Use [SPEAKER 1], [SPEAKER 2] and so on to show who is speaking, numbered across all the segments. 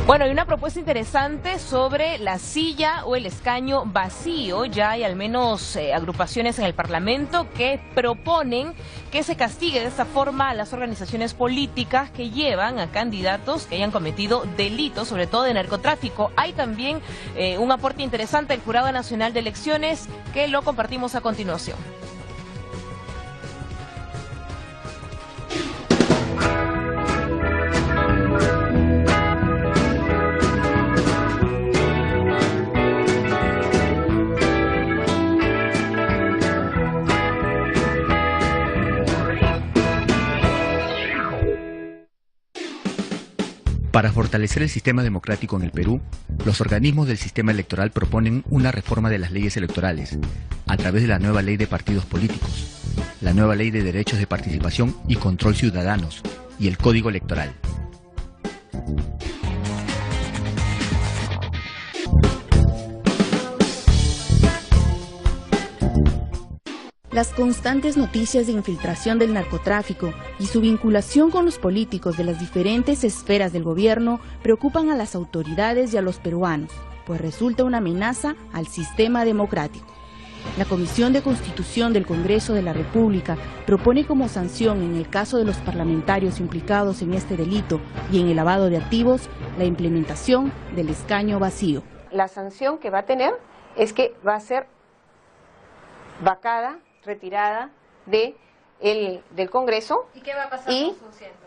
[SPEAKER 1] Bueno, hay una propuesta interesante sobre la silla o el escaño vacío. Ya hay al menos agrupaciones en el Parlamento que proponen que se castigue de esta forma a las organizaciones políticas que llevan a candidatos que hayan cometido delitos, sobre todo de narcotráfico. Hay también un aporte interesante del Jurado Nacional de Elecciones que lo compartimos a continuación.
[SPEAKER 2] Para fortalecer el sistema democrático en el Perú, los organismos del sistema electoral proponen una reforma de las leyes electorales a través de la nueva ley de partidos políticos, la nueva ley de derechos de participación y control ciudadanos y el Código Electoral.
[SPEAKER 3] Las constantes noticias de infiltración del narcotráfico y su vinculación con los políticos de las diferentes esferas del gobierno preocupan a las autoridades y a los peruanos, pues resulta una amenaza al sistema democrático. La Comisión de Constitución del Congreso de la República propone como sanción en el caso de los parlamentarios implicados en este delito y en el lavado de activos la implementación del escaño vacío.
[SPEAKER 4] La sanción que va a tener es que va a ser vacada, retirada del Congreso.
[SPEAKER 5] ¿Y qué va a pasar con su asiento?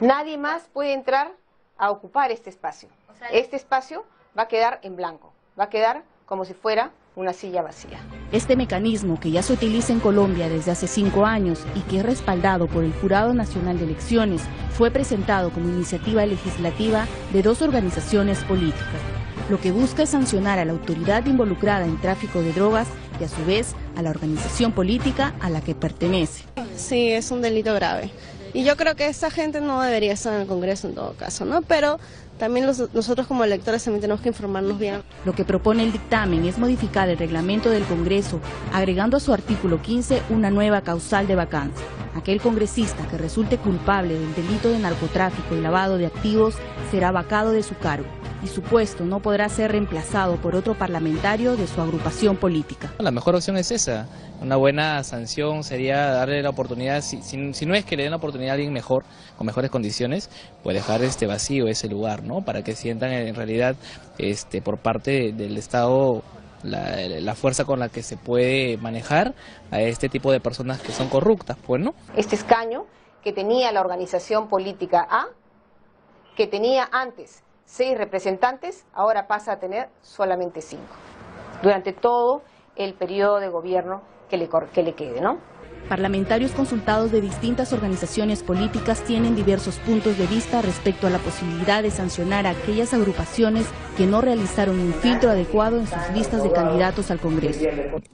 [SPEAKER 4] Nadie más puede entrar a ocupar este espacio.
[SPEAKER 5] O sea,
[SPEAKER 4] este espacio va a quedar en blanco, va a quedar como si fuera una silla vacía.
[SPEAKER 3] Este mecanismo, que ya se utiliza en Colombia desde hace 5 años y que es respaldado por el Jurado Nacional de Elecciones, fue presentado como iniciativa legislativa de 2 organizaciones políticas. Lo que busca es sancionar a la autoridad involucrada en tráfico de drogas y a su vez a la organización política a la que pertenece.
[SPEAKER 6] Sí, es un delito grave. Y yo creo que esa gente no debería estar en el Congreso en todo caso, ¿no? Pero también nosotros como electores también tenemos que informarnos bien.
[SPEAKER 3] Lo que propone el dictamen es modificar el reglamento del Congreso, agregando a su artículo 15 una nueva causal de vacancia. Aquel congresista que resulte culpable del delito de narcotráfico y lavado de activos será vacado de su cargo y su puesto no podrá ser reemplazado por otro parlamentario de su agrupación política.
[SPEAKER 7] La mejor opción es esa. Una buena sanción sería darle la oportunidad, si no es que le den la oportunidad a alguien mejor, con mejores condiciones, pues dejar vacío ese lugar, ¿no? Para que sientan en realidad por parte del Estado la fuerza con la que se puede manejar a este tipo de personas que son corruptas, pues, ¿no?
[SPEAKER 4] Este escaño que tenía la organización política A, que tenía antes 6 representantes, ahora pasa a tener solamente 5, durante todo el periodo de gobierno que le quede, ¿no?
[SPEAKER 3] Parlamentarios consultados de distintas organizaciones políticas tienen diversos puntos de vista respecto a la posibilidad de sancionar a aquellas agrupaciones que no realizaron un filtro adecuado en sus listas de candidatos al Congreso.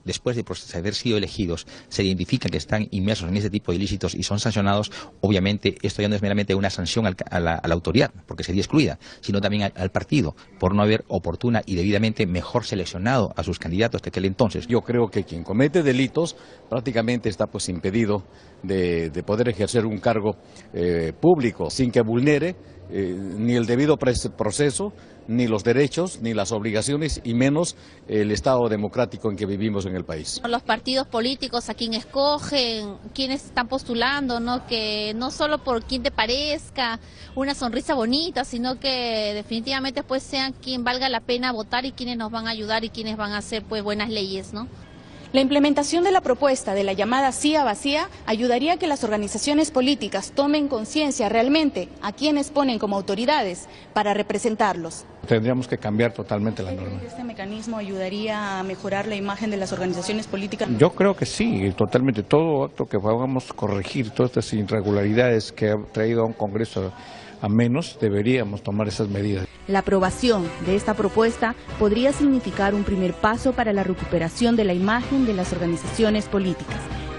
[SPEAKER 8] Después de haber sido elegidos, se identifica que están inmersos en este tipo de ilícitos y son sancionados. Obviamente esto ya no es meramente una sanción a la autoridad, porque sería excluida, sino también al partido, por no haber oportuna y debidamente mejor seleccionado a sus candidatos de aquel entonces.
[SPEAKER 9] Yo creo que quien comete delitos prácticamente está impedido de poder ejercer un cargo público sin que vulnere ni el debido proceso, ni los derechos, ni las obligaciones, y menos el Estado democrático en que vivimos en el país.
[SPEAKER 5] Los partidos políticos a quien escogen, quienes están postulando, ¿no? Que no solo por quien te parezca una sonrisa bonita, sino que definitivamente pues sean quien valga la pena votar y quienes nos van a ayudar y quienes van a hacer pues buenas leyes, ¿no?
[SPEAKER 3] La implementación de la propuesta de la llamada silla vacía ayudaría a que las organizaciones políticas tomen conciencia realmente a quienes ponen como autoridades para representarlos.
[SPEAKER 9] Tendríamos que cambiar totalmente la norma.
[SPEAKER 3] ¿Este mecanismo ayudaría a mejorar la imagen de las organizaciones políticas?
[SPEAKER 9] Yo creo que sí, totalmente. Todo acto que podamos corregir todas estas irregularidades que ha traído a un Congreso a menos, deberíamos tomar esas medidas.
[SPEAKER 3] La aprobación de esta propuesta podría significar un primer paso para la recuperación de la imagen de las organizaciones políticas,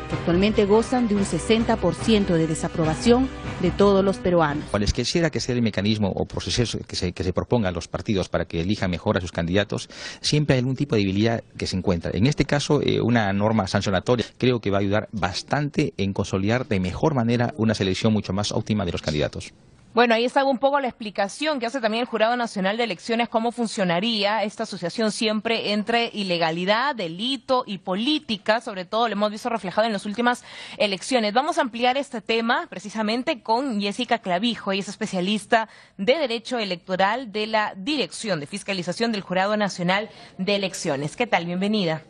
[SPEAKER 3] que actualmente gozan de un 60% de desaprobación de todos los peruanos.
[SPEAKER 8] Les quisiera que sea el mecanismo o proceso que se propongan los partidos para que elijan mejor a sus candidatos, siempre hay algún tipo de debilidad que se encuentra. En este caso, una norma sancionatoria creo que va a ayudar bastante en consolidar de mejor manera una selección mucho más óptima de los candidatos.
[SPEAKER 1] Bueno, ahí está un poco la explicación que hace también el Jurado Nacional de Elecciones, cómo funcionaría esta asociación siempre entre ilegalidad, delito y política, sobre todo lo hemos visto reflejado en las últimas elecciones. Vamos a ampliar este tema precisamente con Jessica Clavijo, ella es especialista de Derecho Electoral de la Dirección de Fiscalización del Jurado Nacional de Elecciones. ¿Qué tal? Bienvenida.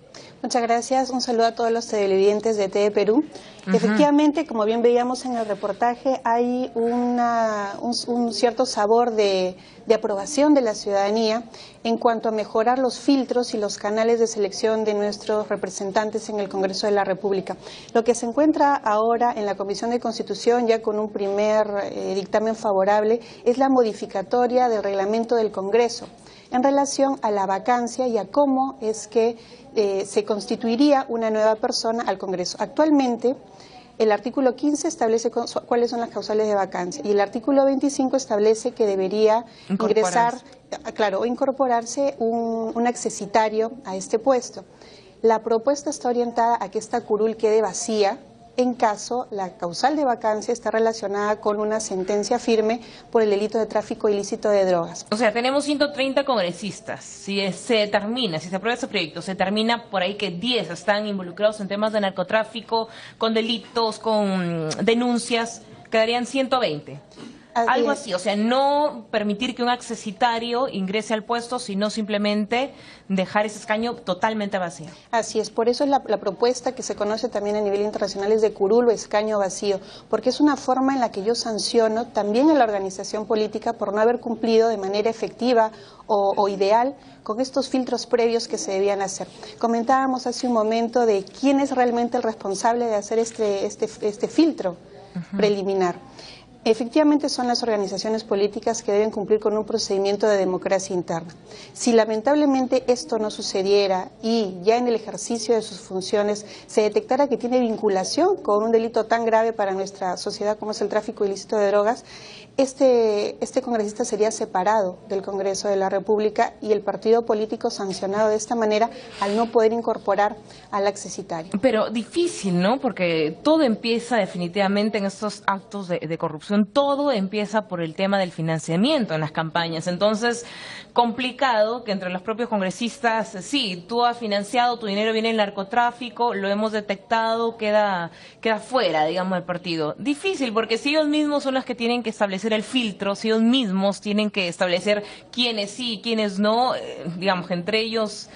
[SPEAKER 10] Muchas gracias. Un saludo a todos los televidentes de TV Perú. Efectivamente, como bien veíamos en el reportaje, hay un cierto sabor de aprobación de la ciudadanía en cuanto a mejorar los filtros y los canales de selección de nuestros representantes en el Congreso de la República. Lo que se encuentra ahora en la Comisión de Constitución, ya con un primer dictamen favorable, es la modificatoria del reglamento del Congreso en relación a la vacancia y a cómo es que se constituiría una nueva persona al Congreso. Actualmente, el artículo 15 establece cuáles son las causales de vacancia y el artículo 25 establece que debería incorporarse un accesitario a este puesto. La propuesta está orientada a que esta curul quede vacía en caso la causal de vacancia está relacionada con una sentencia firme por el delito de tráfico ilícito de drogas.
[SPEAKER 1] O sea, tenemos 130 congresistas. Si se aprueba ese proyecto, se termina por ahí que 10 están involucrados en temas de narcotráfico, con delitos, con denuncias, quedarían 120. Algo así, o sea, no permitir que un accesitario ingrese al puesto, sino simplemente dejar ese escaño totalmente vacío.
[SPEAKER 10] Así es, por eso es la propuesta que se conoce también a nivel internacional es de curul o escaño vacío, porque es una forma en la que yo sanciono también a la organización política por no haber cumplido de manera efectiva o ideal con estos filtros previos que se debían hacer. Comentábamos hace un momento de quién es realmente el responsable de hacer este filtro preliminar. Efectivamente son las organizaciones políticas que deben cumplir con un procedimiento de democracia interna. Si lamentablemente esto no sucediera y ya en el ejercicio de sus funciones se detectara que tiene vinculación con un delito tan grave para nuestra sociedad como es el tráfico ilícito de drogas, este congresista sería separado del Congreso de la República y el partido político sancionado de esta manera al no poder incorporar al accesitario.
[SPEAKER 1] Pero difícil, ¿no? Porque todo empieza definitivamente en estos actos de corrupción. Todo empieza por el tema del financiamiento en las campañas. Entonces, complicado que entre los propios congresistas, sí, tú has financiado, tu dinero viene del narcotráfico, lo hemos detectado, queda fuera, digamos, del partido. Difícil, porque si ellos mismos son los que tienen que establecer el filtro, si ellos mismos tienen que establecer quiénes sí y quiénes no, digamos, entre ellos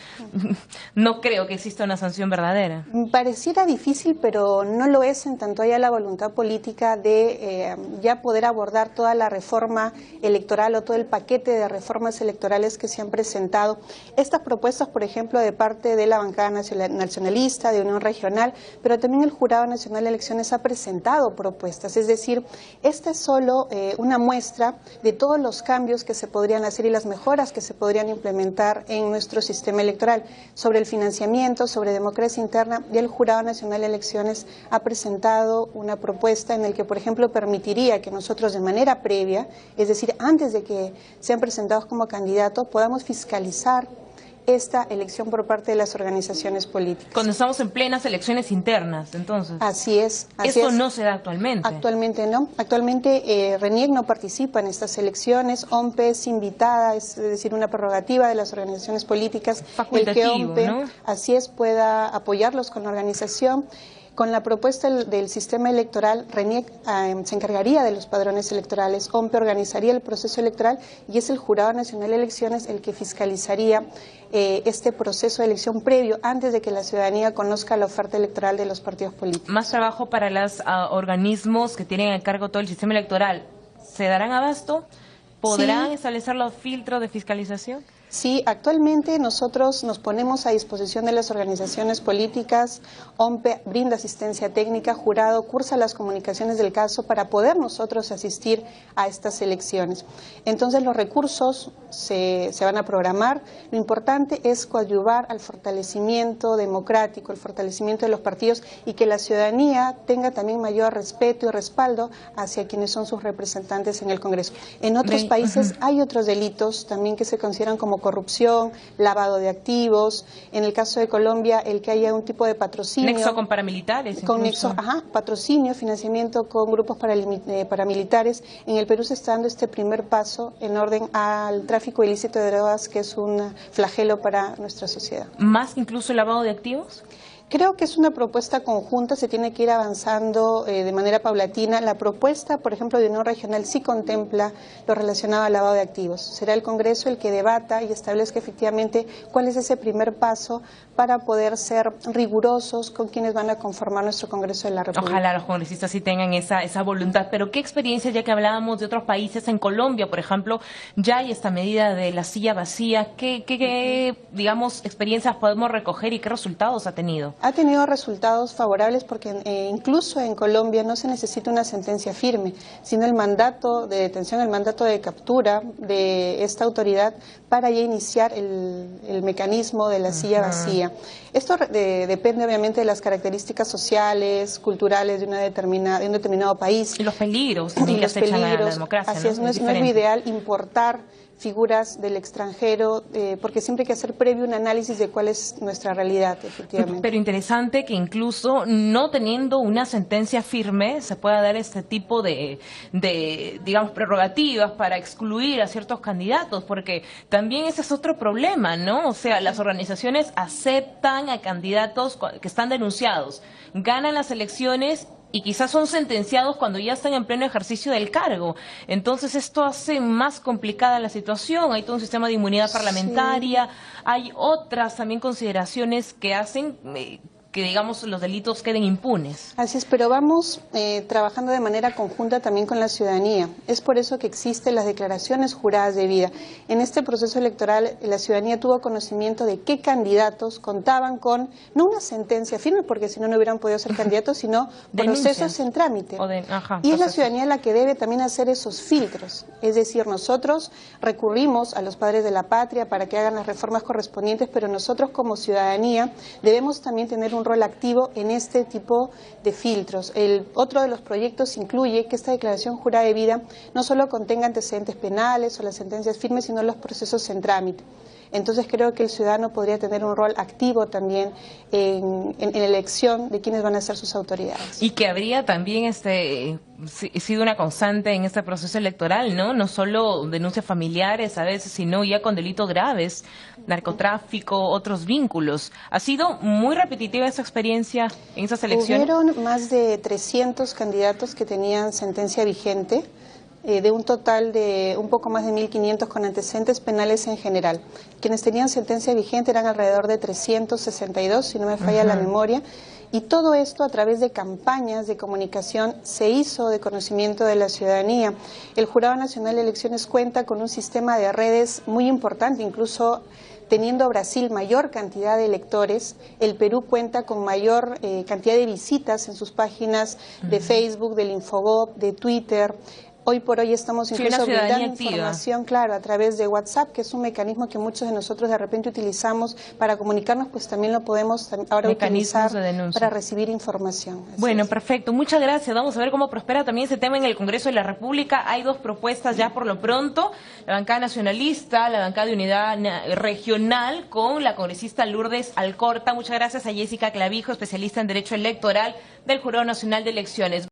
[SPEAKER 1] no creo que exista una sanción verdadera.
[SPEAKER 10] Pareciera difícil, pero no lo es en tanto haya la voluntad política de ya poder abordar toda la reforma electoral o todo el paquete de reformas electorales que se han presentado. Estas propuestas, por ejemplo, de parte de la bancada nacionalista, de Unión Regional, pero también el Jurado Nacional de Elecciones ha presentado propuestas. Es decir, esta es solo una muestra de todos los cambios que se podrían hacer y las mejoras que se podrían implementar en nuestro sistema electoral. Sobre el financiamiento, sobre democracia interna, ya el Jurado Nacional de Elecciones ha presentado una propuesta en la que, por ejemplo, permitiría que nosotros de manera previa, es decir, antes de que sean presentados como candidatos, podamos fiscalizar esta elección por parte de las organizaciones políticas.
[SPEAKER 1] Cuando estamos en plenas elecciones internas, entonces.
[SPEAKER 10] Así es.
[SPEAKER 1] Esto no se da actualmente.
[SPEAKER 10] Actualmente no. Actualmente RENIEC no participa en estas elecciones. OMPE es invitada, es decir, una prerrogativa de las organizaciones políticas.
[SPEAKER 1] Facultativo,
[SPEAKER 10] el que OMPE,
[SPEAKER 1] ¿no?
[SPEAKER 10] así es, pueda apoyarlos con la organización. Con la propuesta del sistema electoral, RENIEC se encargaría de los padrones electorales, OMPE organizaría el proceso electoral y es el Jurado Nacional de Elecciones el que fiscalizaría este proceso de elección previo antes de que la ciudadanía conozca la oferta electoral de los partidos políticos.
[SPEAKER 1] Más trabajo para los organismos que tienen a cargo todo el sistema electoral. ¿Se darán abasto? ¿Podrán establecer los filtros de fiscalización?
[SPEAKER 10] Sí, actualmente nosotros nos ponemos a disposición de las organizaciones políticas, OMPE brinda asistencia técnica, Jurado cursa las comunicaciones del caso para poder nosotros asistir a estas elecciones. Entonces los recursos se van a programar, lo importante es coadyuvar al fortalecimiento democrático, el fortalecimiento de los partidos y que la ciudadanía tenga también mayor respeto y respaldo hacia quienes son sus representantes en el Congreso. En otros países hay otros delitos también que se consideran como corrupción, lavado de activos. En el caso de Colombia, el que haya un tipo de patrocinio.
[SPEAKER 1] Nexo con paramilitares.
[SPEAKER 10] Con nexo, patrocinio, financiamiento con grupos paramilitares. En el Perú se está dando este primer paso en orden al tráfico ilícito de drogas, que es un flagelo para nuestra sociedad.
[SPEAKER 1] ¿Más que incluso el lavado de activos?
[SPEAKER 10] Creo que es una propuesta conjunta, se tiene que ir avanzando de manera paulatina. La propuesta, por ejemplo, de Unión Regional sí contempla lo relacionado al lavado de activos. Será el Congreso el que debata y establezca efectivamente cuál es ese primer paso para poder ser rigurosos con quienes van a conformar nuestro Congreso de la República.
[SPEAKER 1] Ojalá los congresistas sí tengan esa voluntad. Pero ¿qué experiencia, ya que hablábamos de otros países, en Colombia, por ejemplo, ya hay esta medida de la silla vacía? ¿Qué digamos, experiencias podemos recoger y qué resultados ha tenido?
[SPEAKER 10] Ha tenido resultados favorables porque incluso en Colombia no se necesita una sentencia firme, sino el mandato de detención, el mandato de captura de esta autoridad para ya iniciar el mecanismo de la silla vacía. Esto depende obviamente de las características sociales, culturales de un determinado país.
[SPEAKER 1] Y los peligros también que acechan a la democracia.
[SPEAKER 10] Así es, no es lo ideal importar figuras del extranjero, porque siempre hay que hacer previo un análisis de cuál es nuestra realidad, efectivamente.
[SPEAKER 1] Pero interesante que incluso no teniendo una sentencia firme se pueda dar este tipo de digamos, prerrogativas para excluir a ciertos candidatos, porque también ese es otro problema, ¿no? O sea, las organizaciones aceptan a candidatos que están denunciados, ganan las elecciones y quizás son sentenciados cuando ya están en pleno ejercicio del cargo. Entonces esto hace más complicada la situación. Hay todo un sistema de inmunidad parlamentaria, hay otras también consideraciones que hacen que, digamos, los delitos queden impunes.
[SPEAKER 10] Así es, pero vamos trabajando de manera conjunta también con la ciudadanía. Es por eso que existen las declaraciones juradas de vida. En este proceso electoral, la ciudadanía tuvo conocimiento de qué candidatos contaban con, no una sentencia firme, porque si no, no hubieran podido ser candidatos, sino procesos en trámite. Y es la ciudadanía la que debe también hacer esos filtros. Es decir, nosotros recurrimos a los padres de la patria para que hagan las reformas correspondientes, pero nosotros como ciudadanía debemos también tener un rol activo en este tipo de filtros. Otro de los proyectos incluye que esta declaración jurada de vida no solo contenga antecedentes penales o las sentencias firmes, sino los procesos en trámite. Entonces creo que el ciudadano podría tener un rol activo también en la elección de quiénes van a ser sus autoridades.
[SPEAKER 1] Y que habría también sido una constante en este proceso electoral, ¿no? No solo denuncias familiares a veces, sino ya con delitos graves, narcotráfico, otros vínculos. ¿Ha sido muy repetitiva esa experiencia en esas elecciones?
[SPEAKER 10] Hubieron más de 300 candidatos que tenían sentencia vigente, de un total de un poco más de 1.500 con antecedentes penales en general. Quienes tenían sentencia vigente eran alrededor de 362, si no me falla la memoria, y todo esto a través de campañas de comunicación se hizo de conocimiento de la ciudadanía. El Jurado Nacional de Elecciones cuenta con un sistema de redes muy importante, incluso teniendo Brasil mayor cantidad de electores, el Perú cuenta con mayor cantidad de visitas en sus páginas de Facebook, del Infogop, de Twitter. Hoy por hoy estamos incluso brindando información, claro, a través de WhatsApp, que es un mecanismo que muchos de nosotros de repente utilizamos para comunicarnos, pues también lo podemos ahora utilizar para recibir información.
[SPEAKER 1] Bueno, perfecto. Muchas gracias. Vamos a ver cómo prospera también ese tema en el Congreso de la República. Hay dos propuestas ya por lo pronto. La bancada nacionalista, la bancada de unidad regional con la congresista Lourdes Alcorta. Muchas gracias a Jessica Clavijo, especialista en Derecho Electoral del Jurado Nacional de Elecciones.